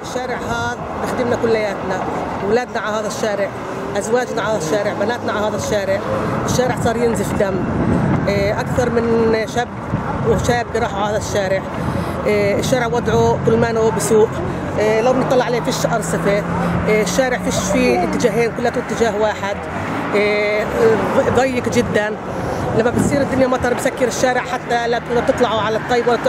الشارع هذا بخدمنا كلياتنا، اولادنا على هذا الشارع، ازواجنا على هذا الشارع، بناتنا على هذا الشارع. الشارع صار ينزف دم، اكثر من شاب وشاب راحوا على هذا الشارع. الشارع وضعه كل ما هو بسوء، لو بنطلع عليه فيش ارصفه، الشارع فيش فيه اتجاهين كلته اتجاه واحد، ضيق جدا. لما بتصير الدنيا مطر بسكر الشارع حتى لا بتطلعوا على الطيبه ولا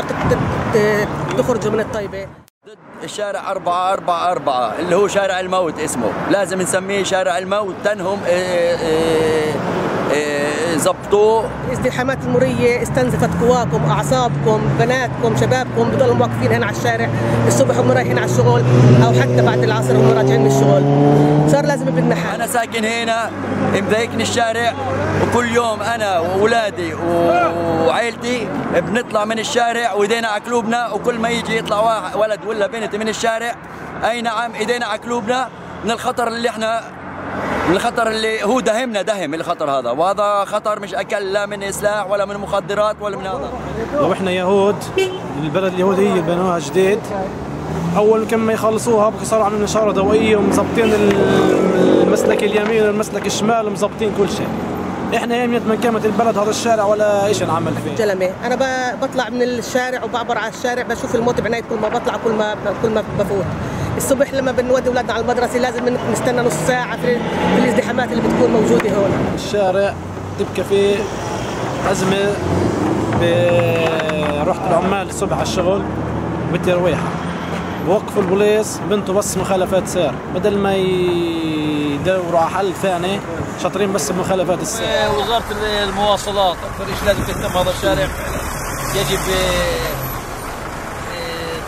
تخرجوا من الطيبه. ضد الشارع 444 اللي هو شارع الموت اسمه، لازم نسميه شارع الموت. تنهم زبطوه. الازدحامات المريه استنزفت قواكم، اعصابكم، بناتكم، شبابكم بضلوا واقفين هنا على الشارع الصبح وهم رايحين على الشغل او حتى بعد العصر وهم راجعين من الشغل. صار لازم بدنا حل. انا ساكن هنا مضايقني الشارع، وكل يوم انا واولادي وعائلتي بنطلع من الشارع وايدينا على قلوبنا، وكل ما يجي يطلع ولد ولا بنت من الشارع اي نعم ايدينا على قلوبنا من الخطر اللي هو دهم الخطر هذا، وهذا خطر مش اقل لا من سلاح ولا من مخدرات ولا من هذا. لو احنا يهود البلد اليهوديه اللي بنوها جديد، اول كم يخلصوها صاروا عاملين اشاره ضوئيه ومظبطين المسلك اليمين والمسلك الشمال ومظبطين كل شيء. احنا يميت من كامة البلد هذا الشارع ولا شيء نعمل فيه. جلمه، انا بطلع من الشارع وبعبر على الشارع بشوف الموت بعناية كل ما بطلع كل ما بفوت. الصبح لما بنودي اولادنا على المدرسه لازم نستنى نص ساعه في الازدحامات اللي بتكون موجوده هون. الشارع تبقى فيه ازمه برحت العمال الصبح على الشغل بالترويحه، بوقفوا البوليس بنتوا بس مخالفات سير، بدل ما يدوروا على حل ثاني شاطرين بس بمخالفات السير. وزاره المواصلات اكثر شيء لازم تهتم هذا الشارع، يجب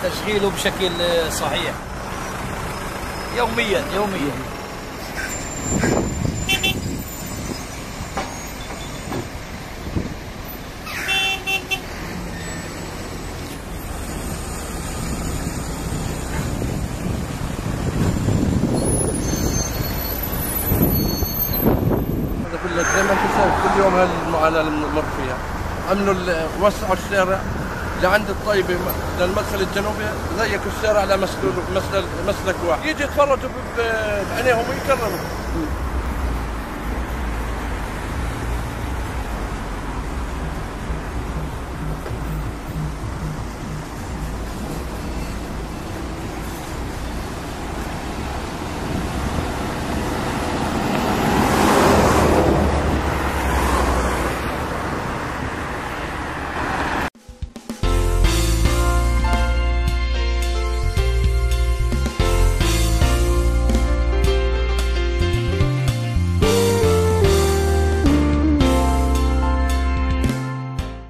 تشغيله بشكل صحيح يوميا. كل يوم هالمعاناة اللي بنمر فيها. عملوا وسعوا الشارع لعند الطيبة للمدخل الجنوبي، ضيقوا الشارع لمسلك واحد، يجي يتفرجوا بعينيهم ويكرروا.